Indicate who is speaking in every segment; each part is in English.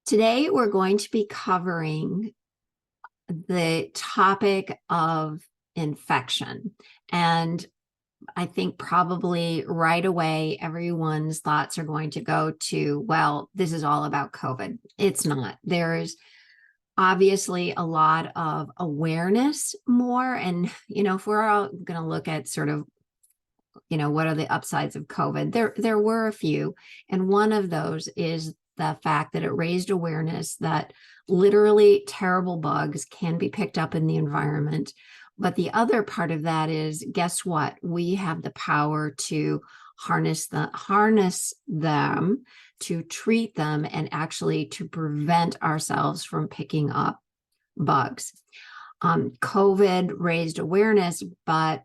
Speaker 1: Today, we're going to be covering the topic of infection. And I think probably right away, everyone's thoughts are going to go to, well, this is all about COVID. It's not. There's obviously a lot of awareness more. And, if we're all going to look at sort of, what are the upsides of COVID? There were a few. And one of those is the fact that it raised awareness that literally terrible bugs can be picked up in the environment. But the other part of that is, guess what? We have the power to harness them, to treat them, and actually to prevent ourselves from picking up bugs. COVID raised awareness, but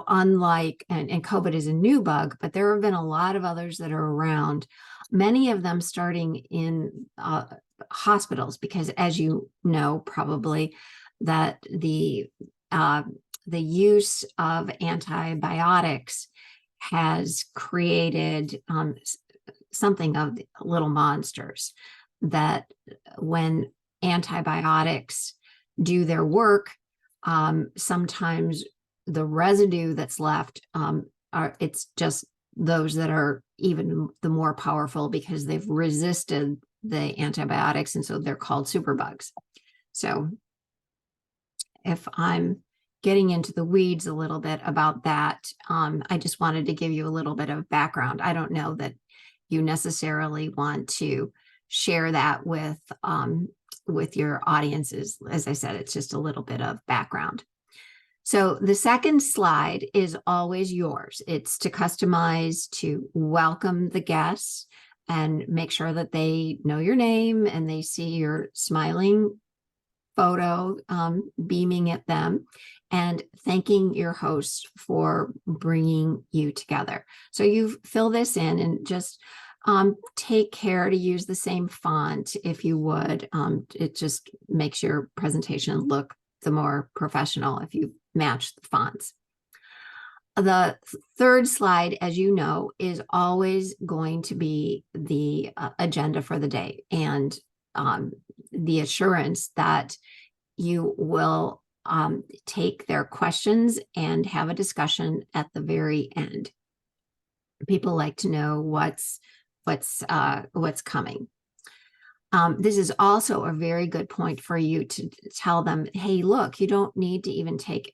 Speaker 1: unlike, and COVID is a new bug, but there have been a lot of others that are around, many of them starting in hospitals, because as you know, probably that the use of antibiotics has created something of little monsters that when antibiotics do their work, sometimes the residue that's left it's just those that are even the more powerful because they've resisted the antibiotics, and so they're called superbugs. So if I'm getting into the weeds a little bit about that, I just wanted to give you a little bit of background. I don't know that you necessarily want to share that with your audiences. As I said, it's just a little bit of background. So the second slide is always yours. It's to customize, to welcome the guests and make sure that they know your name and they see your smiling photo beaming at them, and thanking your host for bringing you together. So you fill this in and just take care to use the same font if you would. It just makes your presentation look the more professional if you match the fonts. The third slide, as you know, is always going to be the agenda for the day, and the assurance that you will take their questions and have a discussion at the very end. People like to know what's coming. This is also a very good point for you to tell them, hey, look, you don't need to even take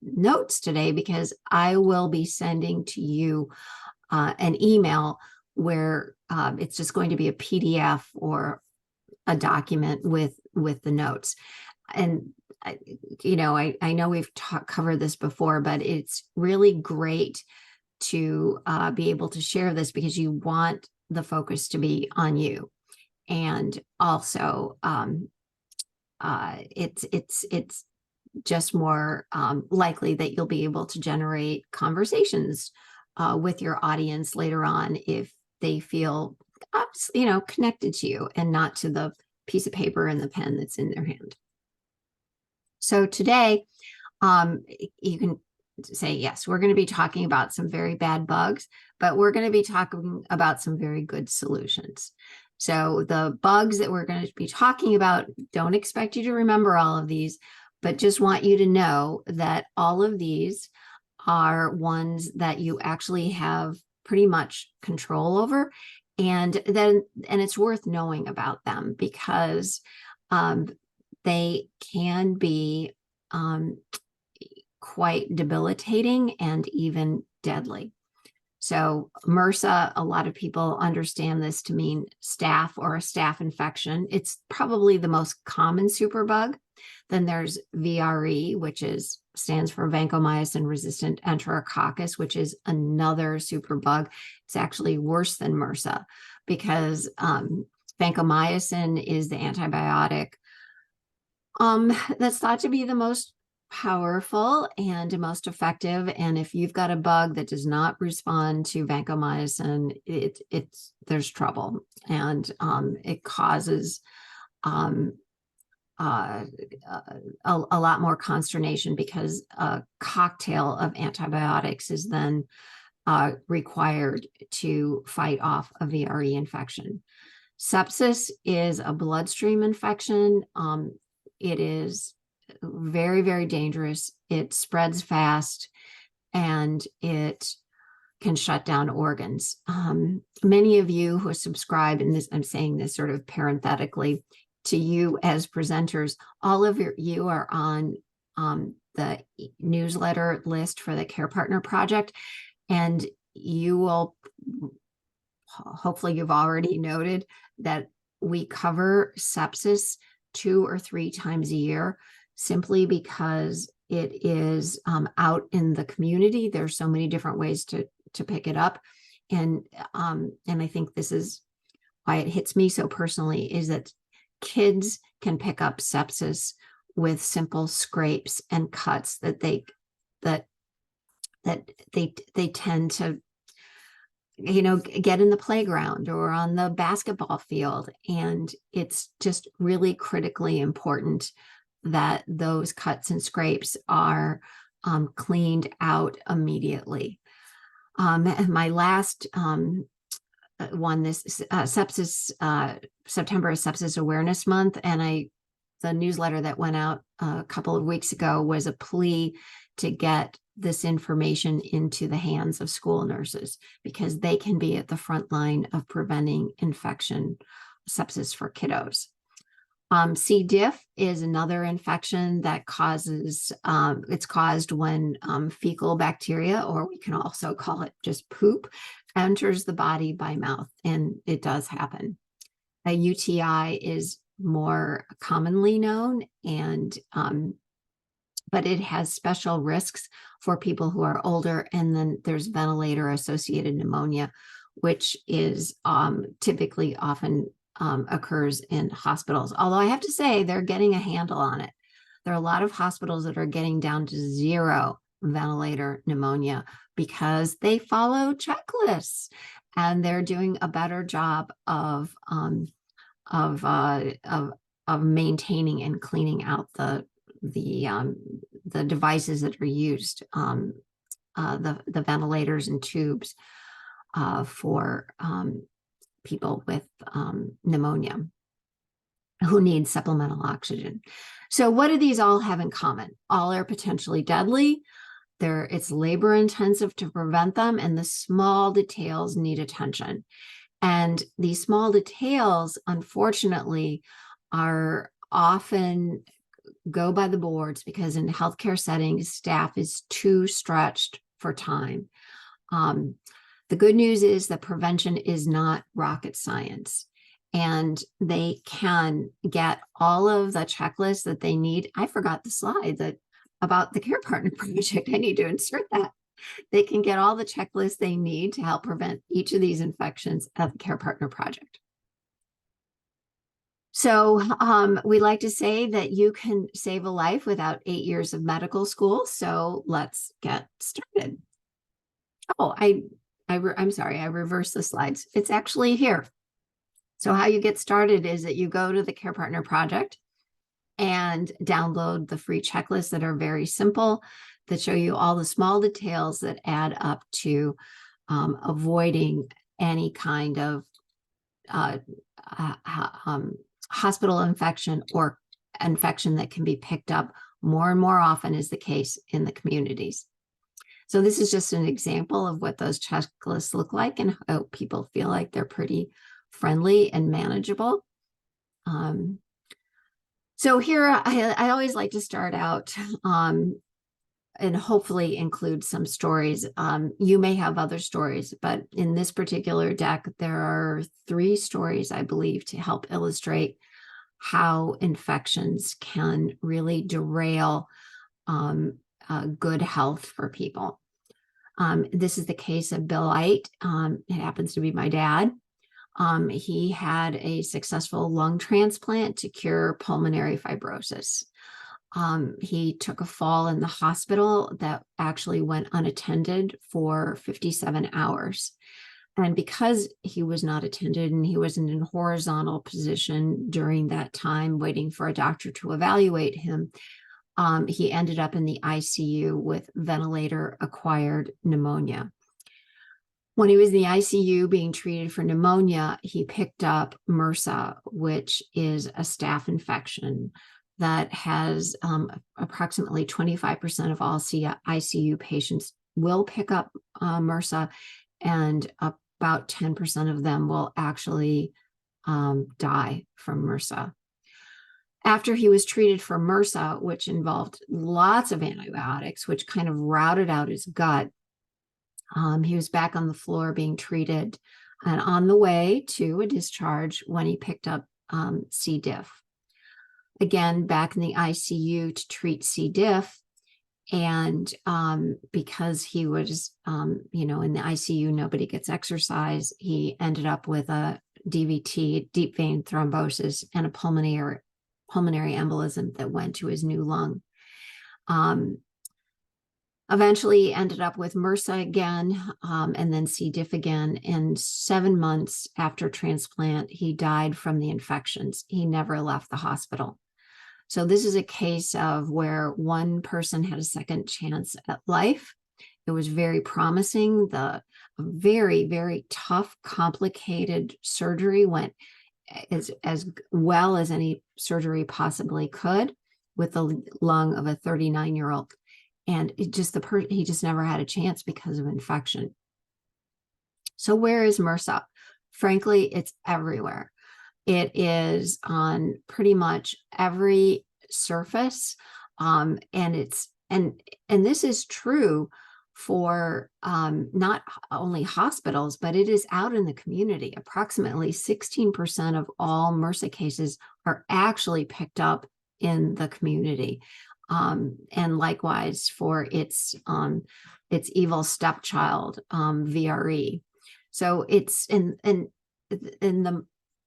Speaker 1: notes today, because I will be sending to you an email where it's just going to be a PDF or a document with the notes. And I know we've covered this before, but it's really great to be able to share this because you want the focus to be on you. And also it's just more likely that you'll be able to generate conversations with your audience later on if they feel connected to you and not to the piece of paper and the pen that's in their hand. So today you can say, yes, we're going to be talking about some very bad bugs, but we're going to be talking about some very good solutions. So the bugs that we're going to be talking about, don't expect you to remember all of these, but just want you to know that all of these are ones that you actually have pretty much control over. And it's worth knowing about them because they can be quite debilitating and even deadly. So MRSA, a lot of people understand this to mean staph or a staph infection. It's probably the most common superbug. Then there's VRE, which stands for vancomycin resistant enterococcus, which is another superbug. It's actually worse than MRSA because vancomycin is the antibiotic that's thought to be the most powerful and most effective. And if you've got a bug that does not respond to vancomycin, there's trouble, and it causes a lot more consternation because a cocktail of antibiotics is then required to fight off a VRE infection. Sepsis is a bloodstream infection. It is very, very dangerous. It spreads fast and it can shut down organs. Many of you who subscribe, and this, I'm saying this sort of parenthetically to you as presenters, all of you are on the newsletter list for the Care Partner Project, and you will, hopefully you've already noted that we cover sepsis 2 or 3 times a year, simply because it is out in the community. There's so many different ways to pick it up. And I think this is why it hits me so personally, is that kids can pick up sepsis with simple scrapes and cuts that they tend to, you know, get in the playground or on the basketball field. And it's just really critically important that those cuts and scrapes are cleaned out immediately. And my last one, this sepsis, September is Sepsis Awareness Month, and the newsletter that went out a couple of weeks ago was a plea to get this information into the hands of school nurses, because they can be at the front line of preventing infection, sepsis for kiddos. C. diff is another infection that causes, it's caused when fecal bacteria, or we can also call it just poop, enters the body by mouth, and it does happen. A UTI is more commonly known, and but it has special risks for people who are older. And then there's ventilator-associated pneumonia, which is typically often occurs in hospitals. Although I have to say they're getting a handle on it. There are a lot of hospitals that are getting down to 0 ventilator pneumonia because they follow checklists, and they're doing a better job of maintaining and cleaning out the devices that are used, the ventilators and tubes for people with pneumonia who need supplemental oxygen. So what do these all have in common? All are potentially deadly. It's labor intensive to prevent them, and the small details need attention. And these small details, unfortunately, are often go by the boards because in healthcare settings, staff is too stretched for time. The good news is that prevention is not rocket science, and they can get all of the checklists that they need. I forgot the slide about the Care Partner Project. I need to insert that. They can get all the checklists they need to help prevent each of these infections at the Care Partner Project. So we like to say that you can save a life without 8 years of medical school. So let's get started. Oh, I'm sorry, I reversed the slides. It's actually here. So how you get started is that you go to the Care Partner Project and download the free checklists that are very simple, that show you all the small details that add up to avoiding any kind of hospital infection or infection that can be picked up more and more often is the case in the communities. So this is just an example of what those checklists look like, and I hope people feel like they're pretty friendly and manageable. So here, I always like to start out and hopefully include some stories. You may have other stories, but in this particular deck, there are 3 stories, I believe, to help illustrate how infections can really derail good health for people. This is the case of Bill Ite. It happens to be my dad. He had a successful lung transplant to cure pulmonary fibrosis. He took a fall in the hospital that actually went unattended for 57 hours. And because he was not attended and he was in a horizontal position during that time, waiting for a doctor to evaluate him, he ended up in the ICU with ventilator-acquired pneumonia. When he was in the ICU being treated for pneumonia, he picked up MRSA, which is a staph infection that has approximately 25% of all ICU patients will pick up MRSA, and about 10% of them will actually die from MRSA. After he was treated for MRSA, which involved lots of antibiotics, which kind of routed out his gut, he was back on the floor being treated and on the way to a discharge when he picked up C. diff. Again, back in the ICU to treat C. diff. And because he was, in the ICU, nobody gets exercise, he ended up with a DVT, deep vein thrombosis, and a pulmonary embolism that went to his new lung. Eventually ended up with MRSA again, and then C. diff again. And 7 months after transplant, he died from the infections. He never left the hospital. So this is a case of where one person had a second chance at life. It was very promising. The very, very tough, complicated surgery went as well as any surgery possibly could with the lung of a 39-year-old. And he just never had a chance because of infection. So where is MRSA? Frankly, it's everywhere. It is on pretty much every surface, and this is true for not only hospitals, but it is out in the community. Approximately 16% of all MRSA cases are actually picked up in the community, and likewise for its evil stepchild, VRE. So it's in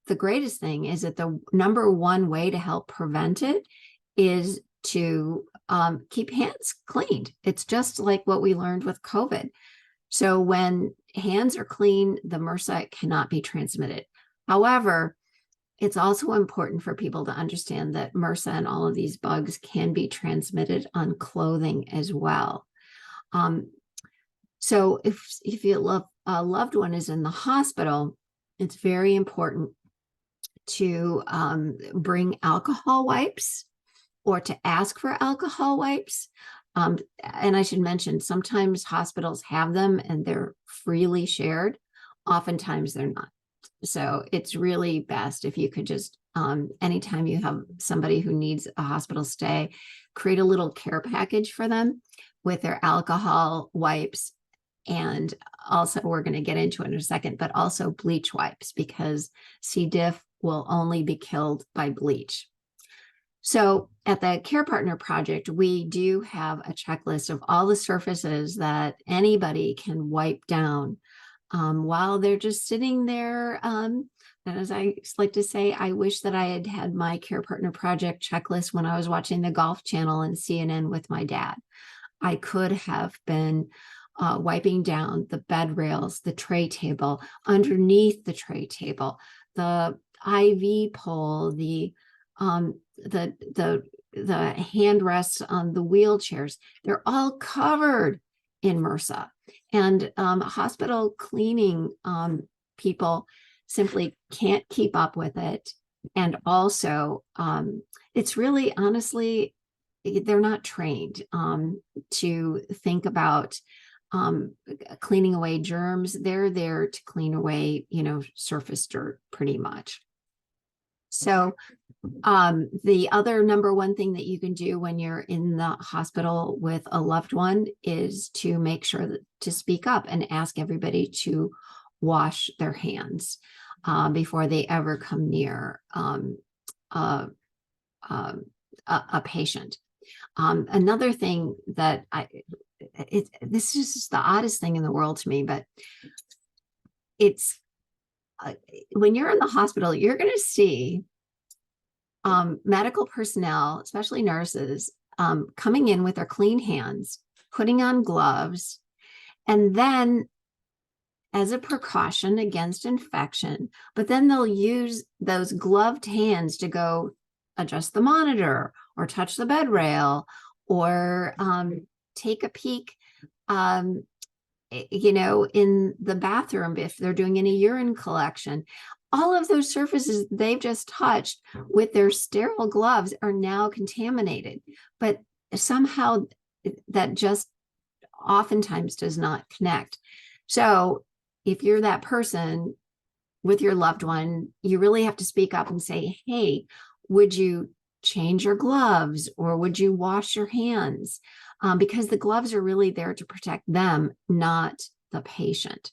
Speaker 1: the greatest thing is that the number one way to help prevent it is to keep hands cleaned. It's just like what we learned with COVID. So when hands are clean, the MRSA cannot be transmitted. However, it's also important for people to understand that MRSA and all of these bugs can be transmitted on clothing as well. So if a loved one is in the hospital, it's very important to bring alcohol wipes or to ask for alcohol wipes. And I should mention, sometimes hospitals have them and they're freely shared. Oftentimes they're not. So it's really best if you could just, anytime you have somebody who needs a hospital stay, create a little care package for them with their alcohol wipes. And also, we're going to get into it in a second, but also bleach wipes, because C. diff will only be killed by bleach. So at the Care Partner Project, we do have a checklist of all the surfaces that anybody can wipe down while they're just sitting there. And as I like to say, I wish that I had had my Care Partner Project checklist when I was watching the Golf Channel and CNN with my dad. I could have been wiping down the bed rails, the tray table, underneath the tray table, the IV pole, the hand rests on the wheelchairs. They're all covered in MRSA. And hospital cleaning people simply can't keep up with it. And also, it's really, honestly, they're not trained to think about cleaning away germs. They're there to clean away, surface dirt pretty much. So the other number one thing that you can do when you're in the hospital with a loved one is to make sure to speak up and ask everybody to wash their hands before they ever come near a patient. Another thing that this is just the oddest thing in the world to me, but it's when you're in the hospital, you're going to see medical personnel, especially nurses, coming in with their clean hands, putting on gloves, and then as a precaution against infection, but then they'll use those gloved hands to go adjust the monitor or touch the bed rail or take a peek in the bathroom, if they're doing any urine collection, all of those surfaces they've just touched with their sterile gloves are now contaminated. But somehow that just oftentimes does not connect. So if you're that person with your loved one, you really have to speak up and say, hey, would you change your gloves or would you wash your hands? Because the gloves are really there to protect them, not the patient.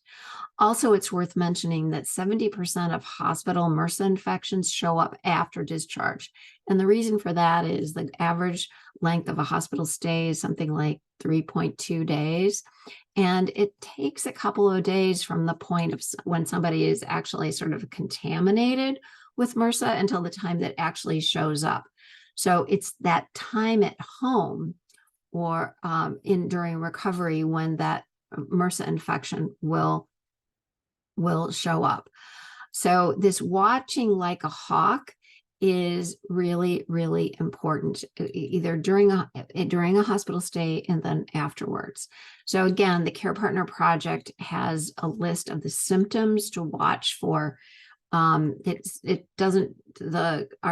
Speaker 1: Also, it's worth mentioning that 70% of hospital MRSA infections show up after discharge. And the reason for that is the average length of a hospital stay is something like 3.2 days. And it takes a couple of days from the point of when somebody is actually sort of contaminated with MRSA until the time that actually shows up. So it's that time at home or during recovery when that MRSA infection will show up. So this watching like a hawk is really, really important, either during a hospital stay and then afterwards. So again, the Care Partner Project has a list of the symptoms to watch for. Our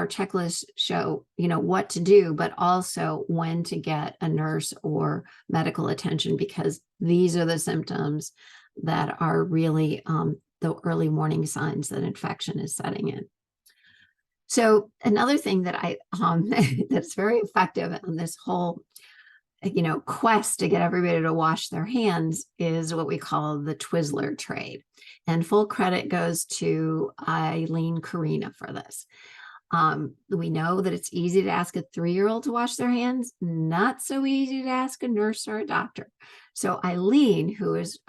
Speaker 1: checklists show, what to do, but also when to get a nurse or medical attention, because these are the symptoms that are really the early warning signs that infection is setting in. So another thing that that's very effective in this whole quest to get everybody to wash their hands is what we call the Twizzler trade. And full credit goes to Eileen Carina for this. We know that it's easy to ask a 3-year-old to wash their hands, not so easy to ask a nurse or a doctor. So Eileen, who is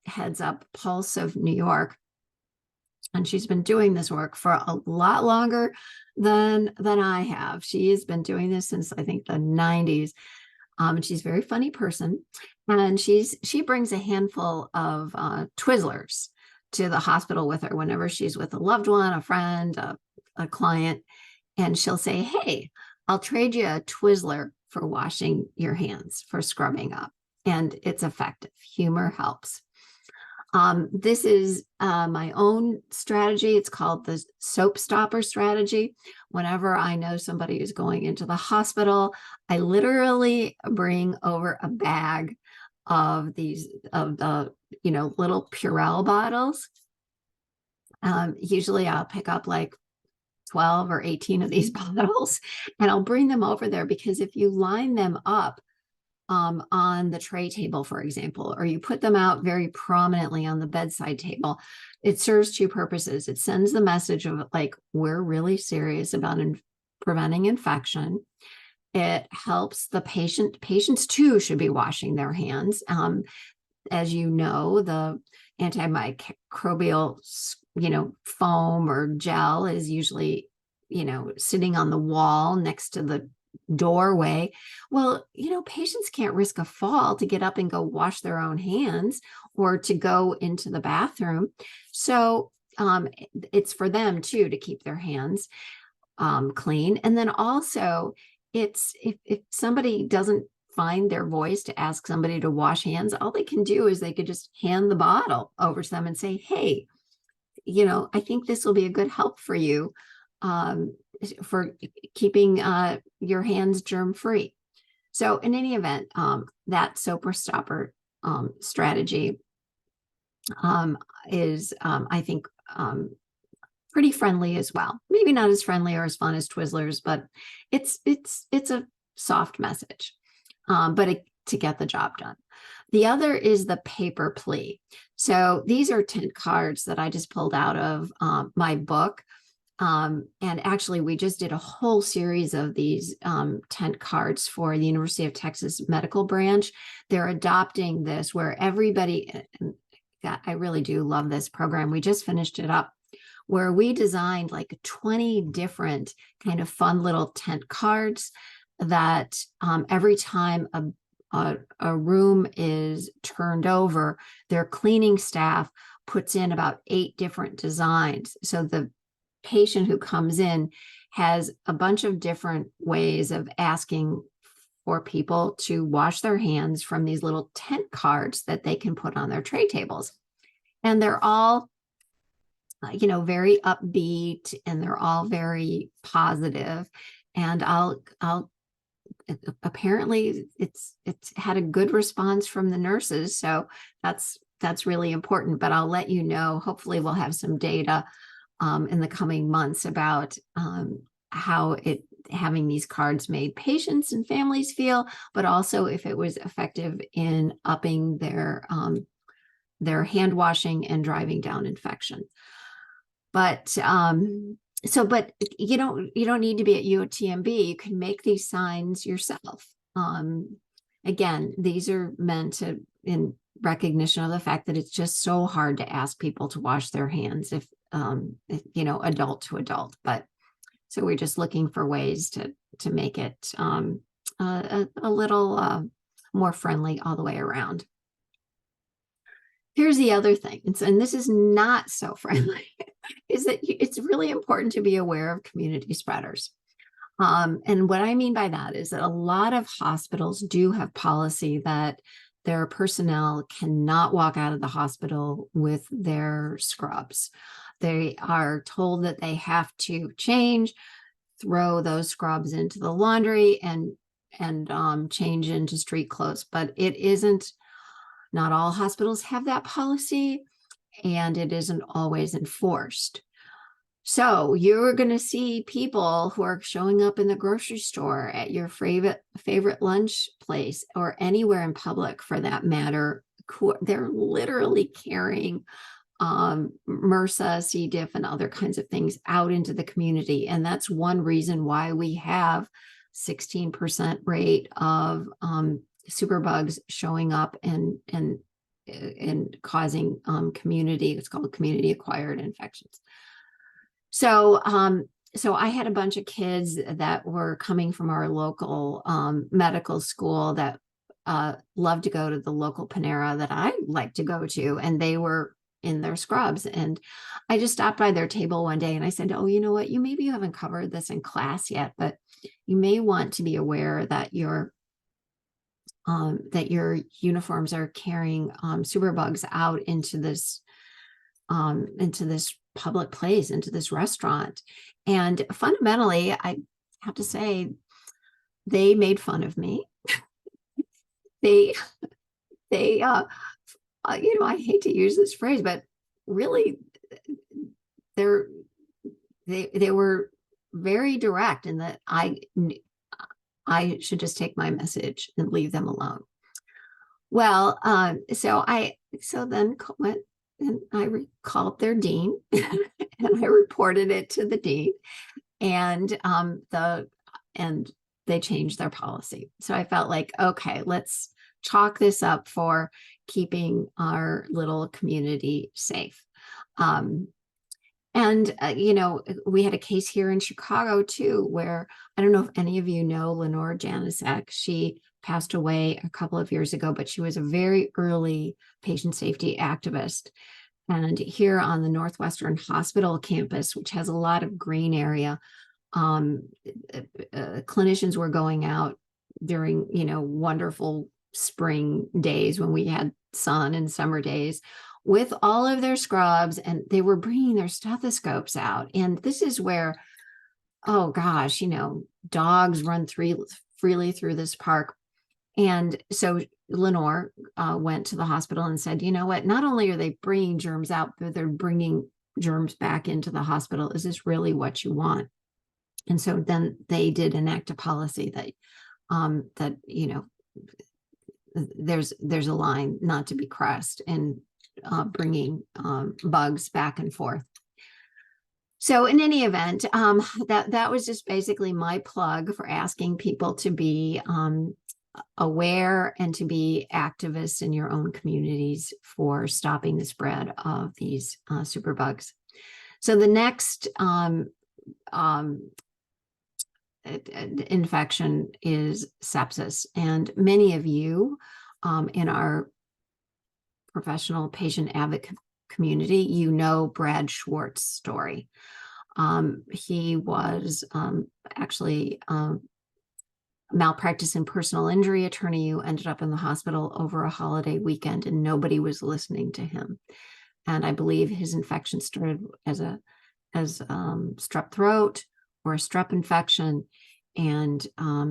Speaker 1: heads up Pulse of New York, and she's been doing this work for a lot longer than I have. She has been doing this since I think the 90s. And she's a very funny person. And she brings a handful of Twizzlers to the hospital with her whenever she's with a loved one, a friend, a client. And she'll say, hey, I'll trade you a Twizzler for washing your hands, for scrubbing up. And it's effective. Humor helps. This is my own strategy. It's called the soap stopper strategy. Whenever I know somebody is going into the hospital, I literally bring over a bag of the little Purell bottles. Usually I'll pick up like 12 or 18 of these bottles, and I'll bring them over there, because if you line them up on the tray table, for example, or you put them out very prominently on the bedside table, it serves two purposes. It sends the message of like, we're really serious about preventing infection. It helps the patient. Patients too should be washing their hands. As you know, the antimicrobial, foam or gel is usually, sitting on the wall next to the doorway. Well, patients can't risk a fall to get up and go wash their own hands or to go into the bathroom. So it's for them too to keep their hands clean. And then also, it's if somebody doesn't find their voice to ask somebody to wash hands, all they can do is they could just hand the bottle over to them and say, hey, I think this will be a good help for you for keeping your hands germ-free. So in any event, that soap stopper strategy is, I think, pretty friendly as well. Maybe not as friendly or as fun as Twizzlers, but it's a soft message, to get the job done. The other is the paper plea. So these are tent cards that I just pulled out of my book. And actually, we just did a whole series of these tent cards for the University of Texas Medical Branch. They're adopting this where everybody, God, I really do love this program. We just finished it up, where we designed like 20 different kind of fun little tent cards that every time a room is turned over, their cleaning staff puts in about 8 different designs. So the patient who comes in has a bunch of different ways of asking for people to wash their hands from these little tent cards that they can put on their tray tables. And they're all, very upbeat, and they're all very positive. And apparently it's had a good response from the nurses. So that's really important, but I'll let you know, hopefully we'll have some data in the coming months about how having these cards made patients and families feel, but also if it was effective in upping their hand washing and driving down infection. But but you don't need to be at UTMB. You can make these signs yourself. Again, these are meant to, in recognition of the fact that it's just so hard to ask people to wash their hands if adult to adult. But so we're just looking for ways to make it a little more friendly all the way around. Here's the other thing, and this is not so friendly, is that it's really important to be aware of community spreaders. And what I mean by that is that a lot of hospitals do have policy that their personnel cannot walk out of the hospital with their scrubs. They are told that they have to change, throw those scrubs into the laundry, and change into street clothes. But it isn't, not all hospitals have that policy, and it isn't always enforced. So you're going to see people who are showing up in the grocery store, at your favorite lunch place, or anywhere in public for that matter. They're literally carrying MRSA, C. diff, and other kinds of things out into the community. And that's one reason why we have 16% rate of superbugs showing up and causing it's called community acquired infections. So I had a bunch of kids that were coming from our local medical school that loved to go to the local Panera that I like to go to, and they were in their scrubs. And I just stopped by their table one day and I said, oh, you know what, you haven't covered this in class yet, but you may want to be aware that your uniforms are carrying superbugs out into this public place, into this restaurant. And fundamentally, I have to say, they made fun of me. they I hate to use this phrase, but really they were very direct in that I should just take my message and leave them alone. Well, so then went and I called their dean and I reported it to the dean, and they changed their policy. So I felt like, okay, let's chalk this up for keeping our little community safe. We had a case here in Chicago too, where I don't know if any of you know Lenore Janicek. She passed away a couple of years ago, but she was a very early patient safety activist. And here on the Northwestern Hospital campus, which has a lot of green area, clinicians were going out during, wonderful spring days when we had sun and summer days with all of their scrubs, and they were bringing their stethoscopes out. And this is where, oh gosh, dogs run freely through this park. And so Lenore went to the hospital and said, you know what, not only are they bringing germs out, but they're bringing germs back into the hospital. Is this really what you want? And so then they did enact a policy that there's a line not to be crossed in bringing bugs back and forth. So in any event, that was just basically my plug for asking people to be aware and to be activists in your own communities for stopping the spread of these superbugs. So the next infection is sepsis, and many of you in our professional patient advocate community, Brad Schwartz's story. He was actually malpractice and personal injury attorney who ended up in the hospital over a holiday weekend, and nobody was listening to him. And I believe his infection started as strep throat or a strep infection, and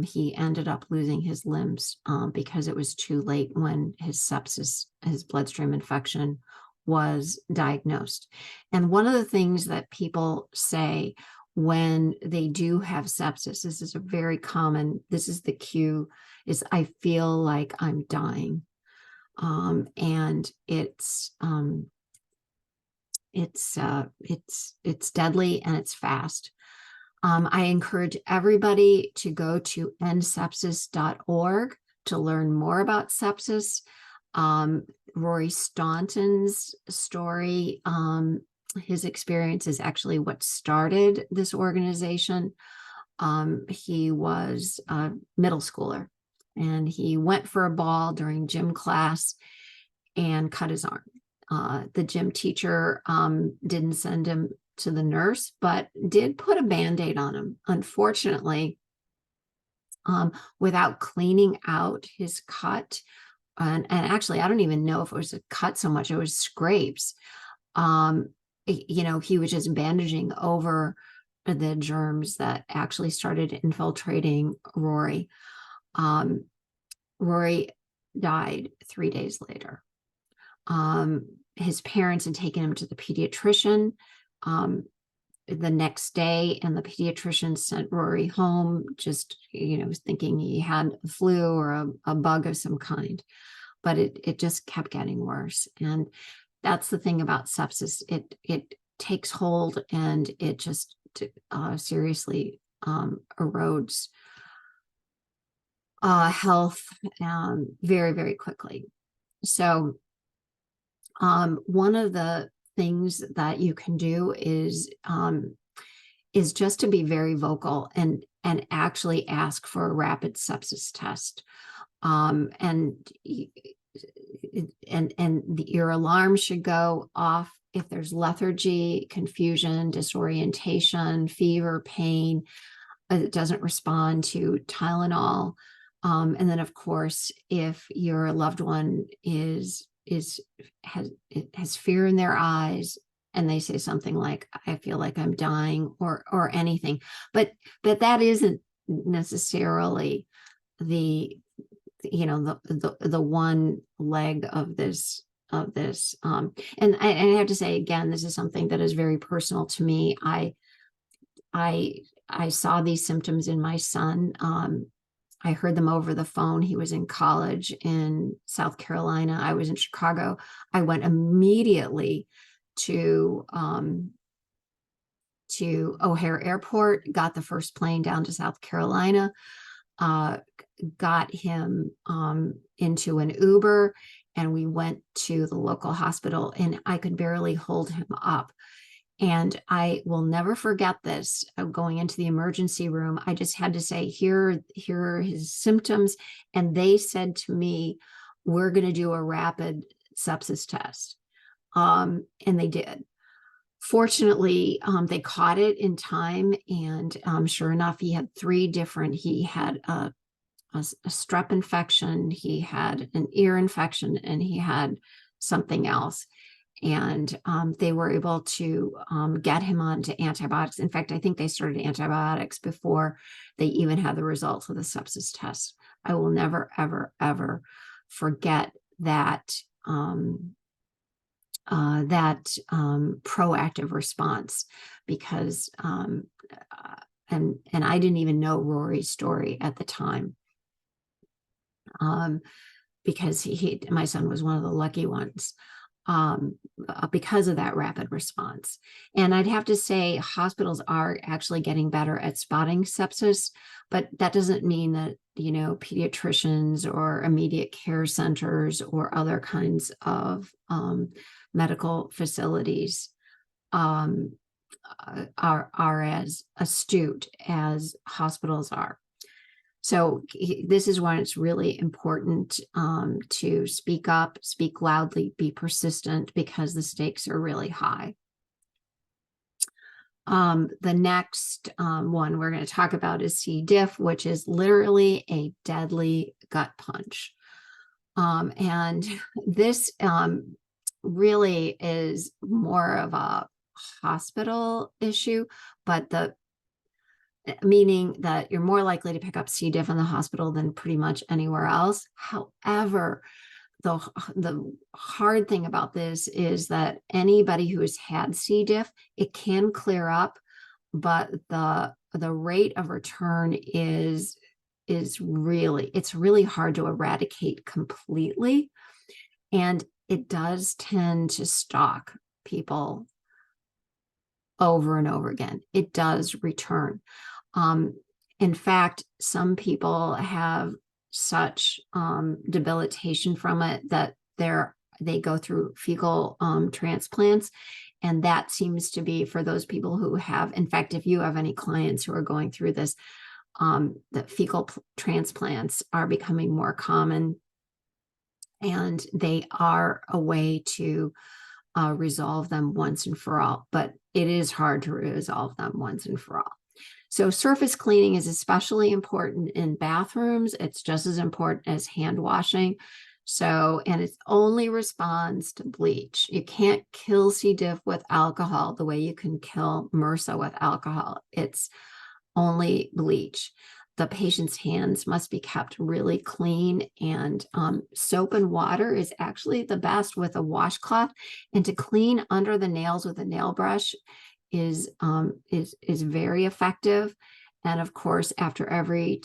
Speaker 1: he ended up losing his limbs because it was too late when his sepsis, his bloodstream infection, was diagnosed. And one of the things that people say when they do have sepsis, this is a very common, this is the cue, is I feel like I'm dying. And it's deadly and it's fast. I encourage everybody to go to endsepsis.org to learn more about sepsis. Rory Staunton's story, his experience is actually what started this organization. He was a middle schooler and he went for a ball during gym class and cut his arm. The gym teacher didn't send him to the nurse, but did put a Band-Aid on him. Unfortunately, without cleaning out his cut, and actually, I don't even know if it was a cut so much, it was scrapes. He was just bandaging over the germs that actually started infiltrating Rory. Rory died 3 days later. His parents had taken him to the pediatrician the next day, and the pediatrician sent Rory home, just, thinking he had a flu or a bug of some kind. But it just kept getting worse. And that's the thing about sepsis. It takes hold and it just seriously erodes health very, very quickly. So one of the things that you can do is just to be very vocal and actually ask for a rapid sepsis test. And your alarm should go off if there's lethargy, confusion, disorientation, fever, pain. It doesn't respond to Tylenol. And then, of course, if your loved one has fear in their eyes and they say something like, I feel like I'm dying, or anything, but that isn't necessarily the one leg of this. And I have to say, again, this is something that is very personal to me. I saw these symptoms in my son. I heard them over the phone. He was in college in South Carolina. I was in Chicago. I went immediately to O'Hare Airport, got the first plane down to South Carolina, got him into an Uber, and we went to the local hospital, and I could barely hold him up. And I will never forget this. Going into the emergency room, I just had to say, here are his symptoms. And they said to me, we're going to do a rapid sepsis test. And they did. Fortunately, they caught it in time. And sure enough, he had he had a strep infection, he had an ear infection, and he had something else. And they were able to get him onto antibiotics. In fact, I think they started antibiotics before they even had the results of the sepsis test. I will never, ever, ever forget that proactive response, because and I didn't even know Rory's story at the time, because my son was one of the lucky ones. Because of that rapid response. And I'd have to say hospitals are actually getting better at spotting sepsis, but that doesn't mean that, pediatricians or immediate care centers or other kinds of medical facilities are as astute as hospitals are. So this is when it's really important to speak up, speak loudly, be persistent, because the stakes are really high. The next one we're going to talk about is C. diff, which is literally a deadly gut punch. And this really is more of a hospital issue, but meaning that you're more likely to pick up C. diff in the hospital than pretty much anywhere else. However, the hard thing about this is that anybody who has had C. diff, it can clear up, but the rate of return is really, it's really hard to eradicate completely. And it does tend to stalk people over and over again. It does return. In fact, some people have such debilitation from it that they go through fecal transplants. And that seems to be for those people who have, in fact, if you have any clients who are going through this, that fecal transplants are becoming more common, and they are a way to resolve them once and for all, but it is hard to resolve them once and for all. So surface cleaning is especially important in bathrooms. It's just as important as hand washing. So, and it only responds to bleach. You can't kill C. diff with alcohol the way you can kill MRSA with alcohol. It's only bleach. The patient's hands must be kept really clean, and soap and water is actually the best with a washcloth. And to clean under the nails with a nail brush is very effective. And of course, after every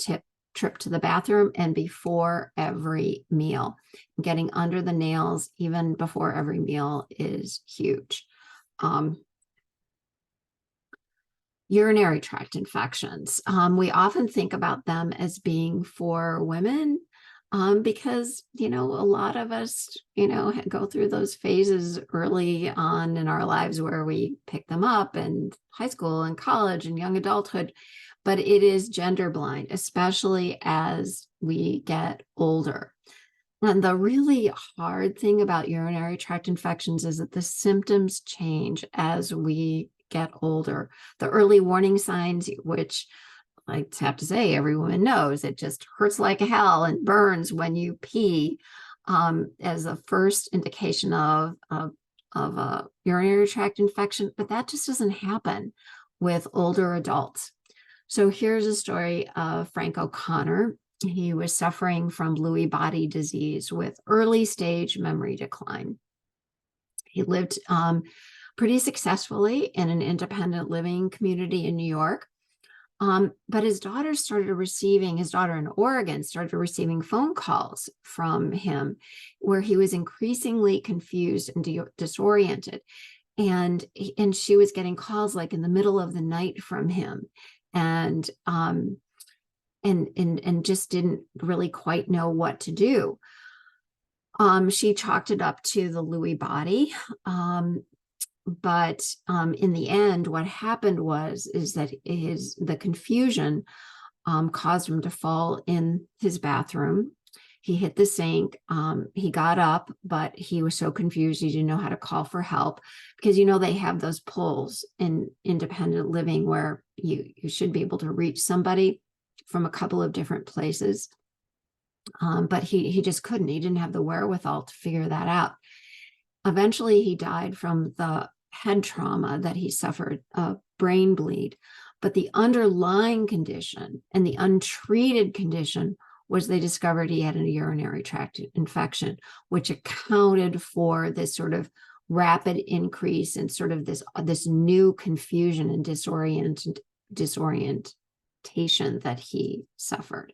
Speaker 1: trip to the bathroom and before every meal, getting under the nails even before every meal is huge. Urinary tract infections. We often think about them as being for women because, a lot of us, go through those phases early on in our lives where we pick them up in high school and college and young adulthood. But it is gender blind, especially as we get older. And the really hard thing about urinary tract infections is that the symptoms change as we get older. The early warning signs, which I have to say, every woman knows, it just hurts like hell and burns when you pee, as a first indication of a urinary tract infection, but that just doesn't happen with older adults. So here's a story of Frank O'Connor. He was suffering from Lewy body disease with early stage memory decline. He lived pretty successfully in an independent living community in New York. But his daughter in Oregon started receiving phone calls from him where he was increasingly confused and disoriented. And she was getting calls like in the middle of the night from him, and just didn't really quite know what to do. She chalked it up to the Lewy body. But in the end, what happened is that the confusion caused him to fall in his bathroom. He hit the sink. He got up, but he was so confused he didn't know how to call for help, because they have those polls in independent living where you should be able to reach somebody from a couple of different places. But he just couldn't. He didn't have the wherewithal to figure that out. Eventually, he died from the head trauma that he suffered, a brain bleed. But the underlying condition and the untreated condition was they discovered he had a urinary tract infection, which accounted for this sort of rapid increase in sort of this new confusion and disorientation that he suffered.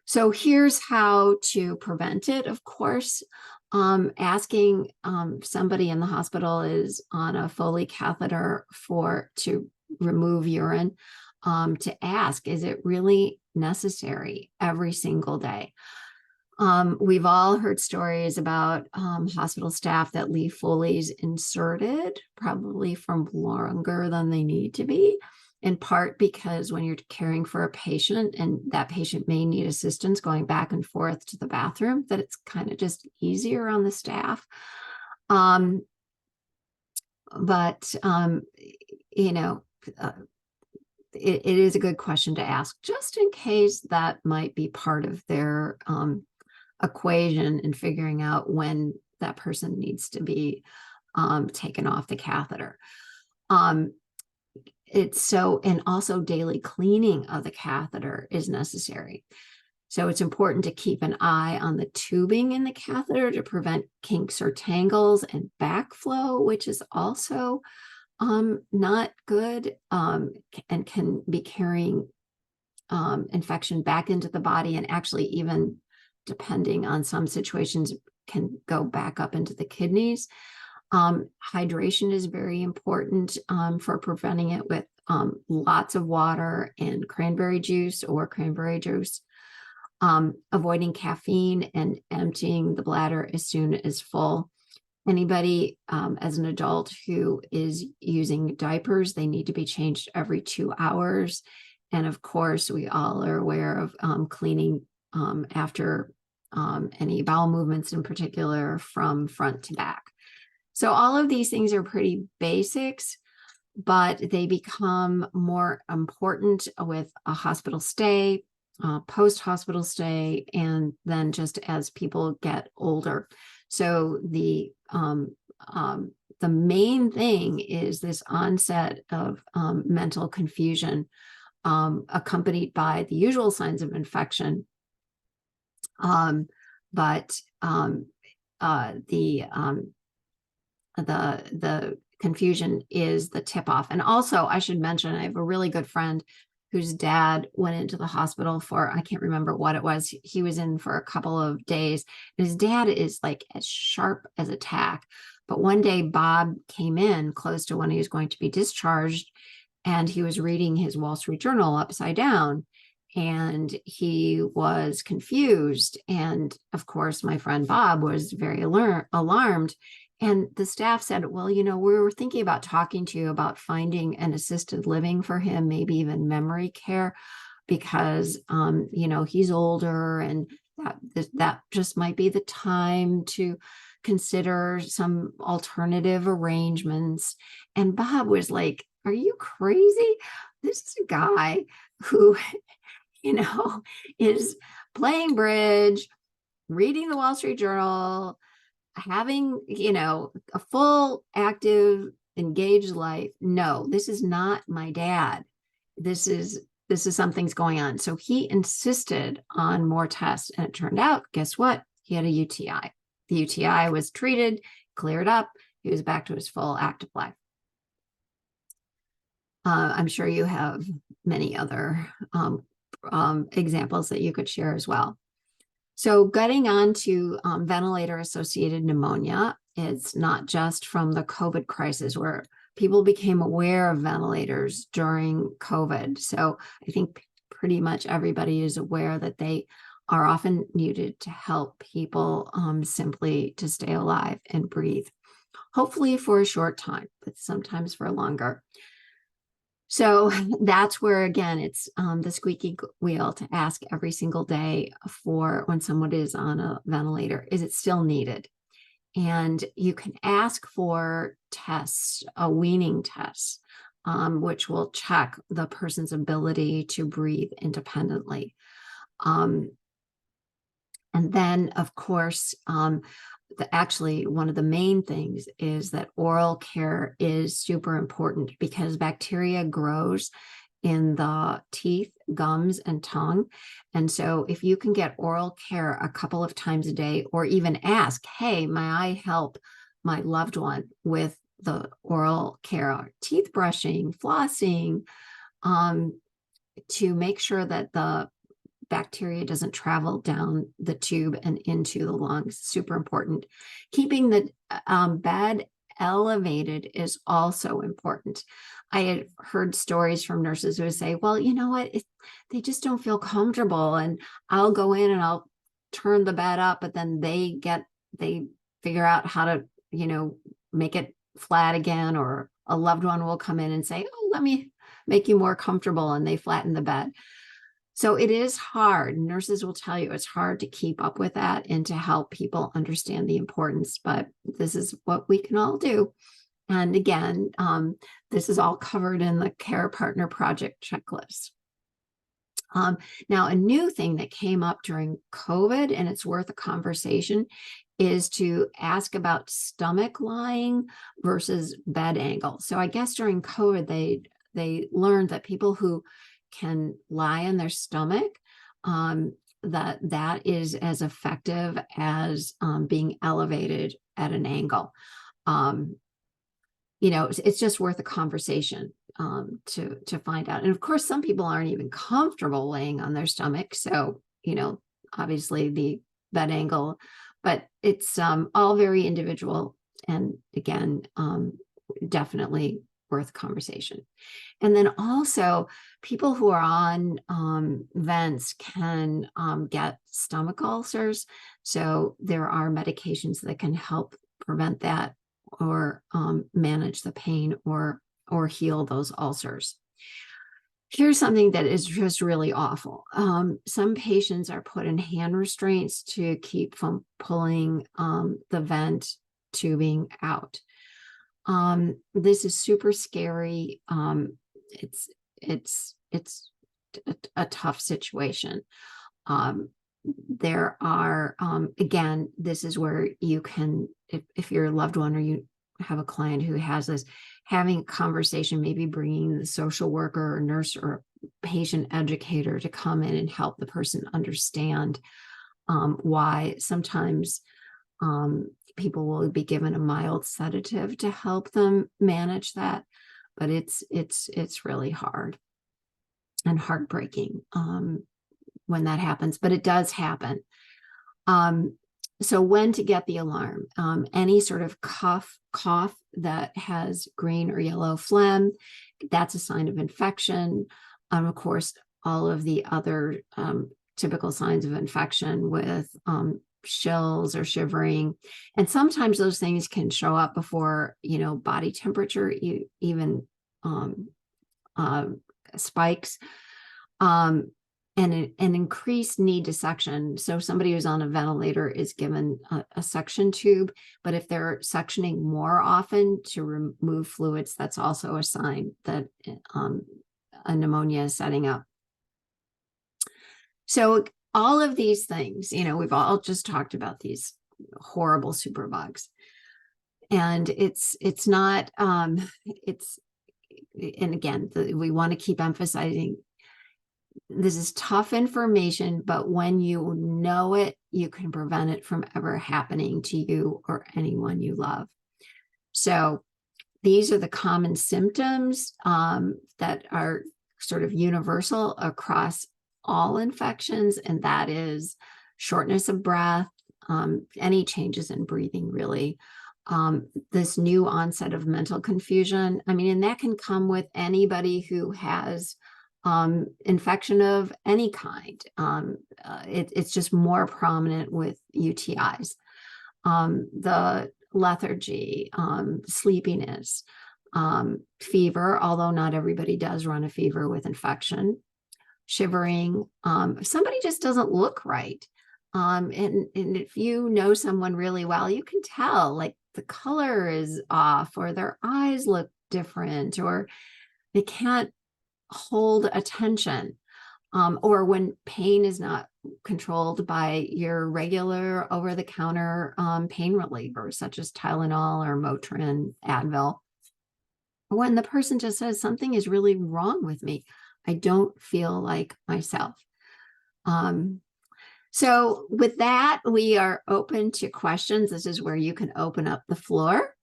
Speaker 1: So here's how to prevent it. Of course, asking somebody in the hospital is on a Foley catheter to remove urine, to ask, is it really necessary every single day? We've all heard stories about hospital staff that leave Foleys inserted, probably from longer than they need to be, in part because when you're caring for a patient and that patient may need assistance going back and forth to the bathroom, that it's kind of just easier on the staff. But you know, uh, it is a good question to ask, just in case that might be part of their equation in figuring out when that person needs to be taken off the catheter. Um, and also daily cleaning of the catheter is necessary. So it's important to keep an eye on the tubing in the catheter to prevent kinks or tangles and backflow, which is also not good, and can be carrying infection back into the body, and actually, even depending on some situations, can go back up into the kidneys. Hydration is very important for preventing it, with lots of water and cranberry juice or cranberry juice. Avoiding caffeine and emptying the bladder as soon as full. Anybody as an adult who is using diapers, they need to be changed every 2 hours. And of course, we all are aware of cleaning after any bowel movements, in particular from front to back. So all of these things are pretty basics, but they become more important with a hospital stay, post-hospital stay, and then just as people get older. So the main thing is this onset of mental confusion, accompanied by the usual signs of infection. But the confusion is the tip-off. And also, I should mention, I have a really good friend whose dad went into the hospital for, I can't remember what it was. He was in for a couple of days. And his dad is like as sharp as a tack. But one day, Bob came in close to when he was going to be discharged, and he was reading his Wall Street Journal upside down, and he was confused. And of course, my friend Bob was very alarmed. And the staff said, well, we were thinking about talking to you about finding an assisted living for him, maybe even memory care, because, he's older, and that just might be the time to consider some alternative arrangements. And Bob was like, are you crazy? This is a guy who, is playing bridge, reading the Wall Street Journal, having, a full, active, engaged life. No, this is not my dad. This is something's going on. So he insisted on more tests, and it turned out, guess what? He had a UTI. The UTI was treated, cleared up. He was back to his full active life. I'm sure you have many other examples that you could share as well. So getting on to ventilator-associated pneumonia, it's not just from the COVID crisis where people became aware of ventilators during COVID. So I think pretty much everybody is aware that they are often needed to help people simply to stay alive and breathe, hopefully for a short time, but sometimes for longer. So that's where, again, it's the squeaky wheel to ask every single day for when someone is on a ventilator, is it still needed? And you can ask for tests, a weaning test, which will check the person's ability to breathe independently. And then, of course, actually one of the main things is that oral care is super important, because bacteria grows in the teeth, gums, and tongue. And so if you can get oral care a couple of times a day, or even ask, hey, may I help my loved one with the oral care, teeth brushing, flossing, to make sure that the bacteria doesn't travel down the tube and into the lungs. Super important. Keeping the bed elevated is also important. I had heard stories from nurses who would say, well, you know what, they just don't feel comfortable, and I'll go in and I'll turn the bed up, but then they figure out how to, make it flat again, or a loved one will come in and say, oh, let me make you more comfortable, and they flatten the bed. So it is hard. Nurses will tell you it's hard to keep up with that and to help people understand the importance, but this is what we can all do. And again, this is all covered in the Care Partner Project checklist. Now, a new thing that came up during COVID, and it's worth a conversation, is to ask about stomach lying versus bed angle. So I guess during COVID, they learned that people who can lie on their stomach, that is as effective as being elevated at an angle. It's just worth a conversation to find out. And of course, some people aren't even comfortable laying on their stomach. So, obviously the bed angle, but it's all very individual. And again, definitely worth conversation. And then also people who are on vents can get stomach ulcers. So there are medications that can help prevent that, or manage the pain, or heal those ulcers. Here's something that is just really awful. Some patients are put in hand restraints to keep from pulling the vent tubing out. This is super scary. It's a tough situation. There are, again, this is where you can, if you're a loved one or you have a client who has this, having a conversation, maybe bringing the social worker or nurse or patient educator to come in and help the person understand why sometimes people will be given a mild sedative to help them manage that. But it's really hard and heartbreaking when that happens, but it does happen. So when to get the alarm, any sort of cough that has green or yellow phlegm, that's a sign of infection. Of course, all of the other typical signs of infection with chills or shivering. And sometimes those things can show up before, body temperature even spikes. And an increased need to suction. So somebody who's on a ventilator is given a suction tube, but if they're suctioning more often to remove fluids, that's also a sign that a pneumonia is setting up. So all of these things, we've all just talked about these horrible superbugs. And it's not, and again, we want to keep emphasizing this is tough information, but when you know it, you can prevent it from ever happening to you or anyone you love. So these are the common symptoms that are sort of universal across all infections, and that is shortness of breath, any changes in breathing, really. This new onset of mental confusion. And that can come with anybody who has infection of any kind. It's just more prominent with UTIs. The lethargy, sleepiness, fever, although not everybody does run a fever with infection, shivering. If somebody just doesn't look right, and if you know someone really well, you can tell, like, the color is off, or their eyes look different, or they can't hold attention, or when pain is not controlled by your regular over-the-counter pain reliever, such as Tylenol or Motrin, Advil. When the person just says, something is really wrong with me, I don't feel like myself. So with that, we are open to questions. This is where you can open up the floor.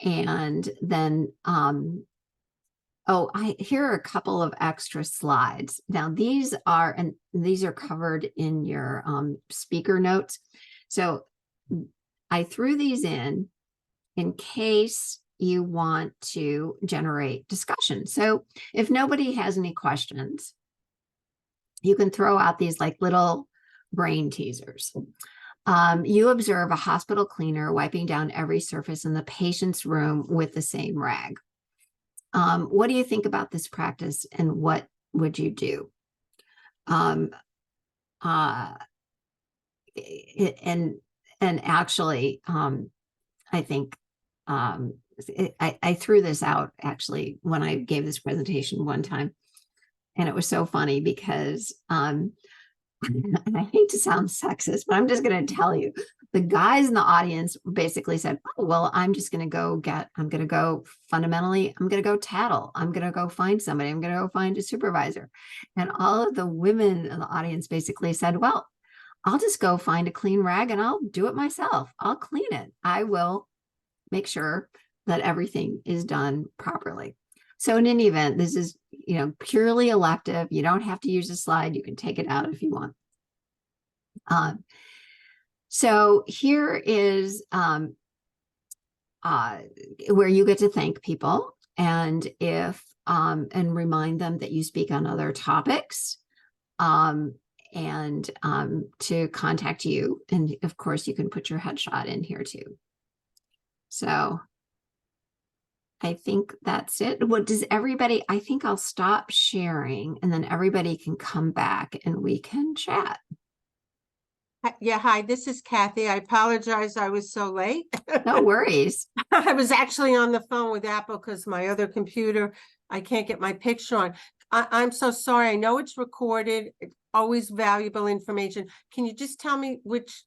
Speaker 1: And then here are a couple of extra slides. Now, these are covered in your speaker notes. So I threw these in case you want to generate discussion. So if nobody has any questions, you can throw out these like little brain teasers. You observe a hospital cleaner wiping down every surface in the patient's room with the same rag. What do you think about this practice, and what would you do? And actually, I think I threw this out actually when I gave this presentation one time, and it was so funny because and I hate to sound sexist, but I'm just going to tell you, the guys in the audience basically said, oh, well, I'm going to go fundamentally, I'm going to go tattle. I'm going to go find somebody. I'm going to go find a supervisor. And all of the women in the audience basically said, well, I'll just go find a clean rag and I'll do it myself. I'll clean it. I will make sure that everything is done properly. So in any event, this is, purely elective. You don't have to use a slide. You can take it out if you want. So here is where you get to thank people, and and remind them that you speak on other topics, and to contact you. And of course, you can put your headshot in here too. So I think that's it. What does everybody, I think I'll stop sharing and then everybody can come back and we can chat.
Speaker 2: Yeah, hi, this is Kathy. I apologize I was so late.
Speaker 1: No worries.
Speaker 2: I was actually on the phone with Apple because my other computer, I can't get my picture on. I'm so sorry. I know it's recorded. It's always valuable information. Can you just tell me which